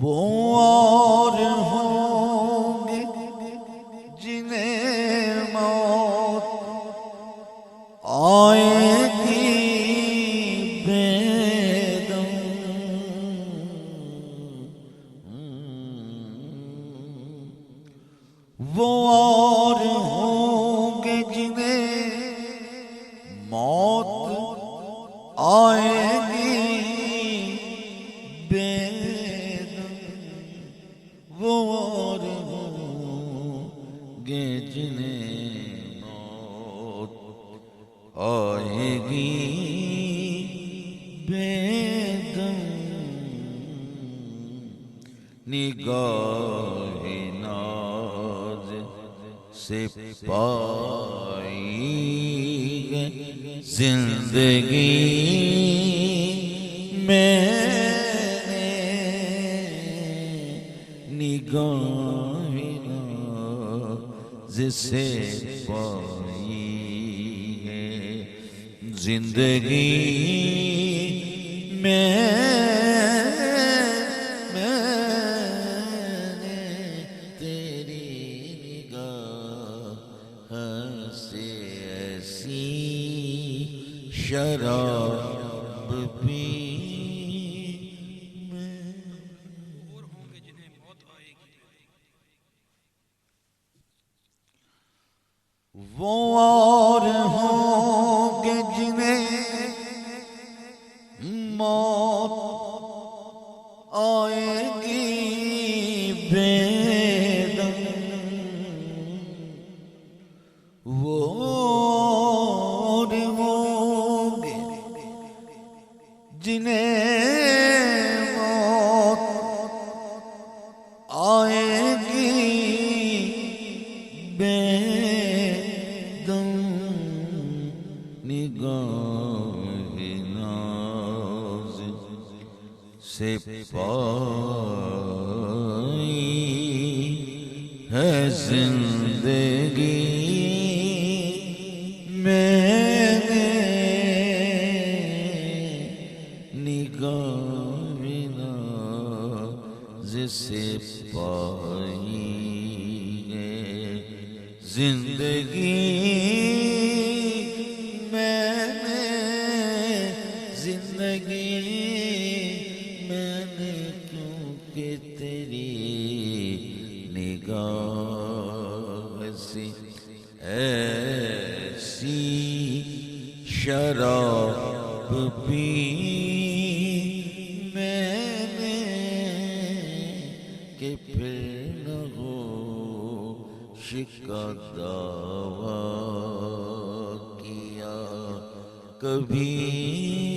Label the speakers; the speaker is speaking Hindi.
Speaker 1: वो और होंगे जिन्हें मौत आएगी बेदम। वो और होंगे जिन्हें मौत आएगी बेदम। वो और होंगे जिन्हें मौत आएगी बेदम। निगाहे नाज से पाई है जिंदगी मैंने। निगाहे नाज से पाई है जिंदगी मैंने। तेरी निगाह से ऐसी शराब पी मैं।
Speaker 2: और होंगे जिन्हें मौत आएगी।
Speaker 1: वो और होंगे जिन्हें मौत आएगी बेदम। वो और होंगे जिन्हें मौत आएगी बेदम। निगाहे नाज से पाई है जिंदगी मैंने। निगाहे नाज से पाई है जिंदगी मैंने। जिंदगी मैंने क्योंकि तेरी निगाह से ऐसी शराब पी मैंने कि फिर न हो शिका दावा किया कभी।